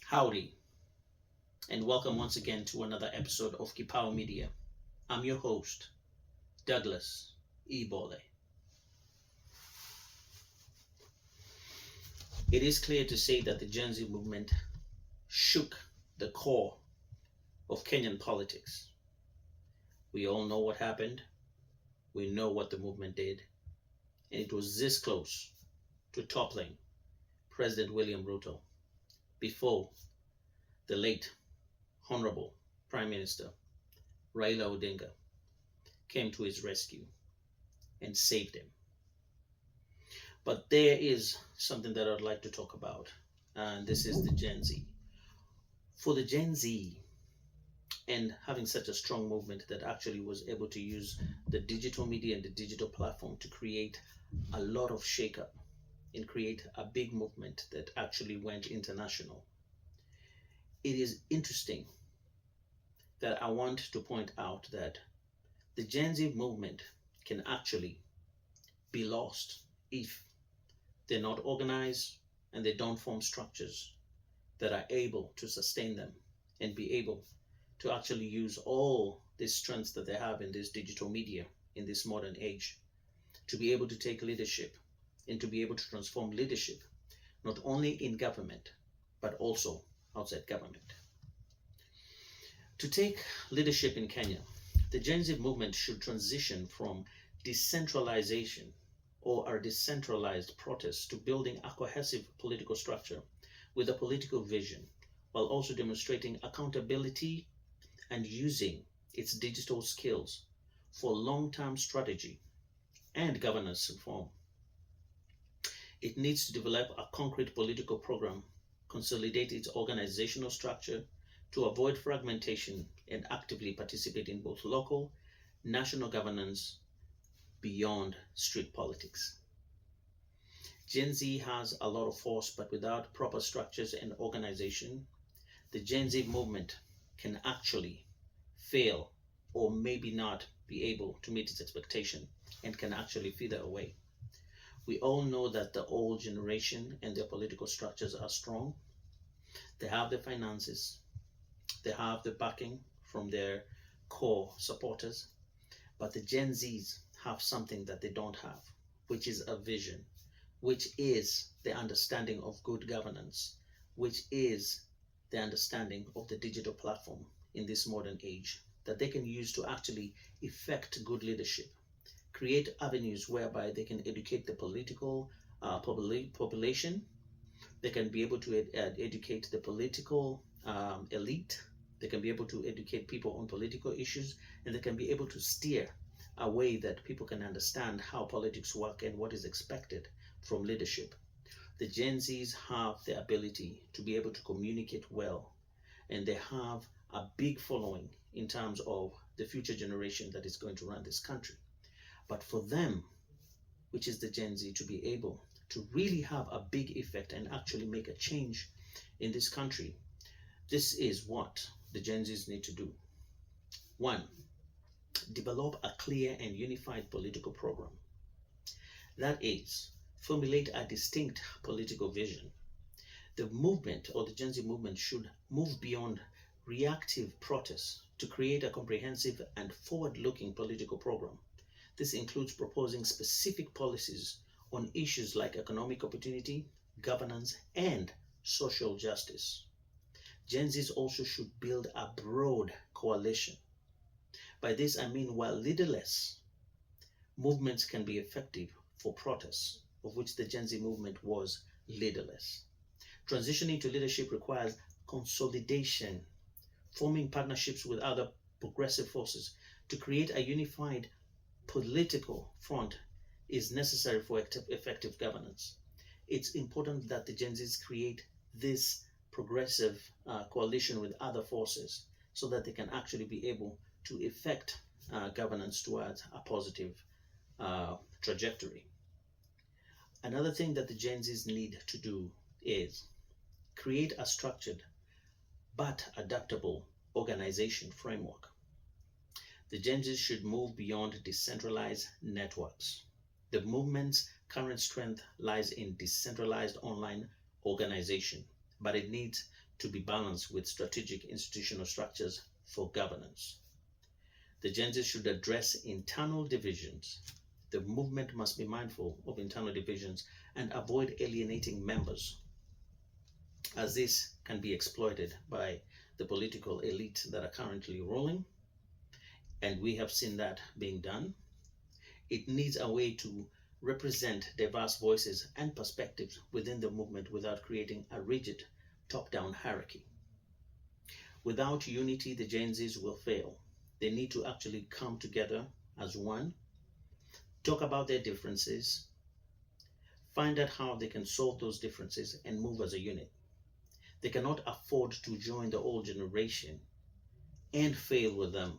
Howdy, and welcome once again to another episode of Kipower Media. I'm your host, Douglas Ebole. It is clear to say that the Gen Z movement shook the core of Kenyan politics. We all know what happened, we know what the movement did, and it was this close to toppling President William Ruto before the late Honorable Prime Minister Raila Odinga came to his rescue and saved him. But there is something that I'd like to talk about, and this is the Gen Z. For the Gen Z, and having such a strong movement that actually was able to use the digital media and the digital platform to create a lot of shakeup and create a big movement that actually went international. It is interesting that I want to point out that the Gen Z movement can actually be lost if they're not organized and they don't form structures that are able to sustain them and be able to actually use all the strengths that they have in this digital media in this modern age to be able to take leadership and to be able to transform leadership not only in government but also outside government. To take leadership in Kenya, the Gen Z movement should transition from decentralization or a decentralized protest to building a cohesive political structure with a political vision while also demonstrating accountability and using its digital skills for long-term strategy and governance reform. It needs to develop a concrete political program, consolidate its organizational structure to avoid fragmentation and actively participate in both local, national governance beyond street politics. Gen Z has a lot of force, but without proper structures and organization, the Gen Z movement can actually fail or maybe not be able to meet its expectation and can actually further away. We all know that the old generation and their political structures are strong. They have the finances, they have the backing from their core supporters, but the Gen Zs have something that they don't have, which is a vision, which is the understanding of good governance, which is the understanding of the digital platform in this modern age that they can use to actually effect good leadership, create avenues whereby they can educate the political population, they can be able to educate the political elite, they can be able to educate people on political issues, and they can be able to steer a way that people can understand how politics work and what is expected from leadership. The Gen Zs have the ability to be able to communicate well, and they have a big following in terms of the future generation that is going to run this country. But for them, which is the Gen Z, to be able to really have a big effect and actually make a change in this country, this is what the Gen Zs need to do. One, develop a clear and unified political program. That is, formulate a distinct political vision. The movement or the Gen Z movement should move beyond reactive protests to create a comprehensive and forward-looking political program. This includes proposing specific policies on issues like economic opportunity, governance, and social justice. Gen Zs also should build a broad coalition. By this I mean while leaderless movements can be effective for protests, of which the Gen Z movement was leaderless. Transitioning to leadership requires consolidation, forming partnerships with other progressive forces to create a unified political front is necessary for effective governance. It's important that the Gen Zs create this progressive coalition with other forces so that they can actually be able to effect governance towards a positive trajectory. Another thing that the Gen Zs need to do is create a structured but adaptable organization framework. The Gen Zs should move beyond decentralized networks. The movement's current strength lies in decentralized online organization, but it needs to be balanced with strategic institutional structures for governance. The Gen Z should address internal divisions. The movement must be mindful of internal divisions and avoid alienating members, as this can be exploited by the political elite that are currently ruling, and we have seen that being done. It needs a way to represent diverse voices and perspectives within the movement without creating a rigid top-down hierarchy. Without unity, the Gen Zs will fail. They need to actually come together as one, talk about their differences, find out how they can solve those differences, and move as a unit. They cannot afford to join the old generation and fail with them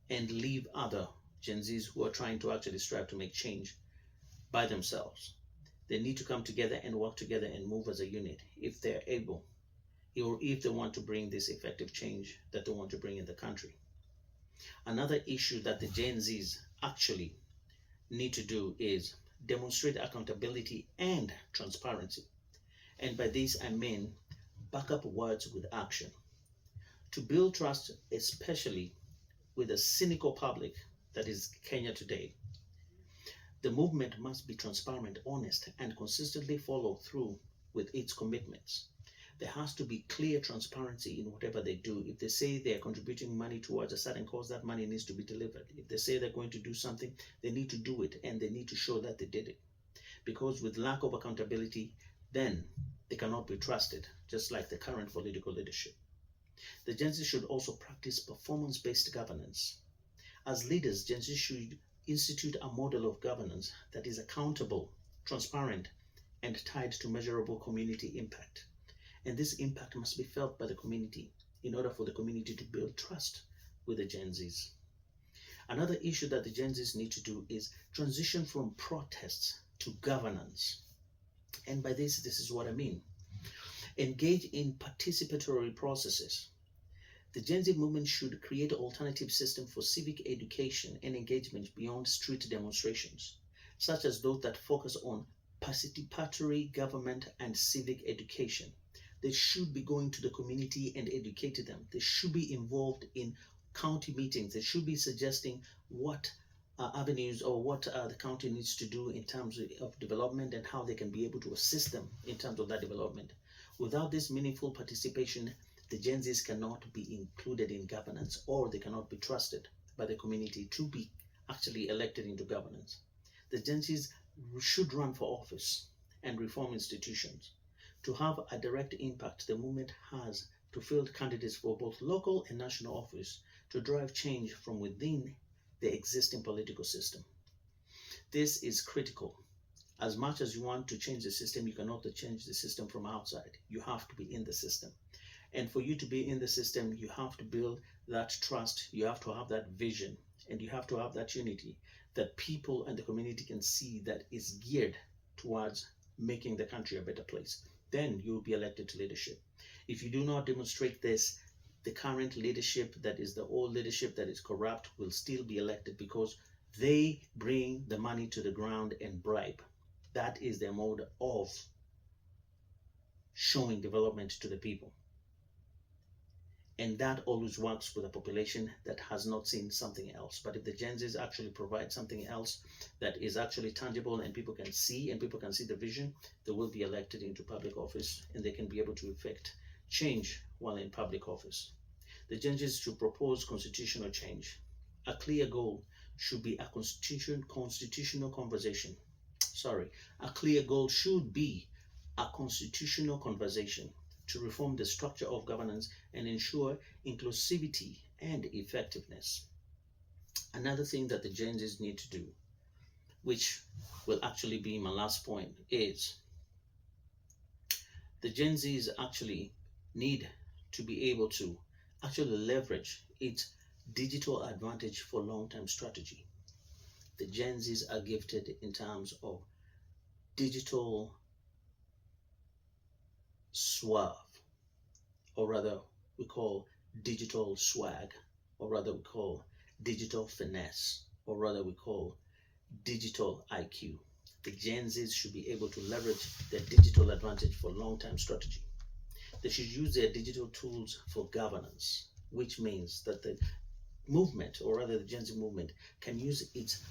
and leave other Gen Zs who are trying to actually strive to make change by themselves. They need to come together and work together and move as a unit if they're able, or if they want to bring this effective change that they want to bring in the country. Another issue that the Gen Zs actually need to do is demonstrate accountability and transparency. And by this, I mean back up words with action. To build trust, especially with a cynical public that is Kenya today, the movement must be transparent, honest, and consistently follow through with its commitments. There has to be clear transparency in whatever they do. If they say they are contributing money towards a certain cause, that money needs to be delivered. If they say they're going to do something, they need to do it, and they need to show that they did it. Because with lack of accountability, then they cannot be trusted, just like the current political leadership. The Gen Z should also practice performance-based governance. As leaders, Gen Z should institute a model of governance that is accountable, transparent, and tied to measurable community impact. And this impact must be felt by the community in order for the community to build trust with the Gen Zs. Another issue that the Gen Zs need to do is transition from protests to governance. And by this is what I mean. Engage in participatory processes. The Gen Z movement should create an alternative system for civic education and engagement beyond street demonstrations, such as those that focus on participatory government and civic education. They should be going to the community and educating them. They should be involved in county meetings. They should be suggesting what avenues or what the county needs to do in terms of development and how they can be able to assist them in terms of that development. Without this meaningful participation, the Gen Zs cannot be included in governance, or they cannot be trusted by the community to be actually elected into governance. The Gen Zs should run for office and reform institutions. To have a direct impact, the movement has to field candidates for both local and national office to drive change from within the existing political system. This is critical. As much as you want to change the system, you cannot change the system from outside. You have to be in the system. And for you to be in the system, you have to build that trust. You have to have that vision, and you have to have that unity that people and the community can see that is geared towards making the country a better place. Then you will be elected to leadership. If you do not demonstrate this, the current leadership, that is the old leadership that is corrupt, will still be elected because they bring the money to the ground and bribe. That is their mode of showing development to the people. And that always works with a population that has not seen something else. But if the Gen Zs actually provide something else that is actually tangible and people can see the vision, they will be elected into public office and they can be able to effect change while in public office. The Gen Zs should propose constitutional change. A clear goal should be a constitutional conversation. A clear goal should be a constitutional conversation to reform the structure of governance and ensure inclusivity and effectiveness. Another thing that the Gen Zs need to do, which will actually be my last point, is the Gen Zs actually need to be able to actually leverage its digital advantage for long-term strategy. The Gen Zs are gifted in terms of digital suave, or rather we call digital swag, or rather we call digital finesse, or rather we call digital IQ. The Gen Zs should be able to leverage their digital advantage for long-term strategy. They should use their digital tools for governance, which means that the movement, or rather the Gen Z movement, can use its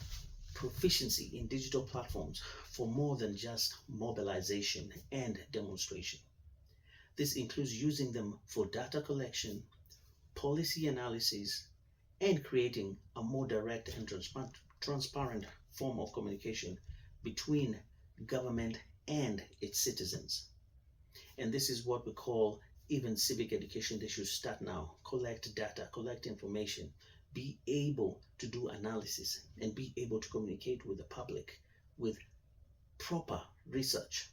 proficiency in digital platforms for more than just mobilization and demonstration. This includes using them for data collection, policy analysis, and creating a more direct and transparent form of communication between government and its citizens. And this is what we call even civic education. They should start now. Collect data, collect information, be able to do analysis, and be able to communicate with the public with proper research.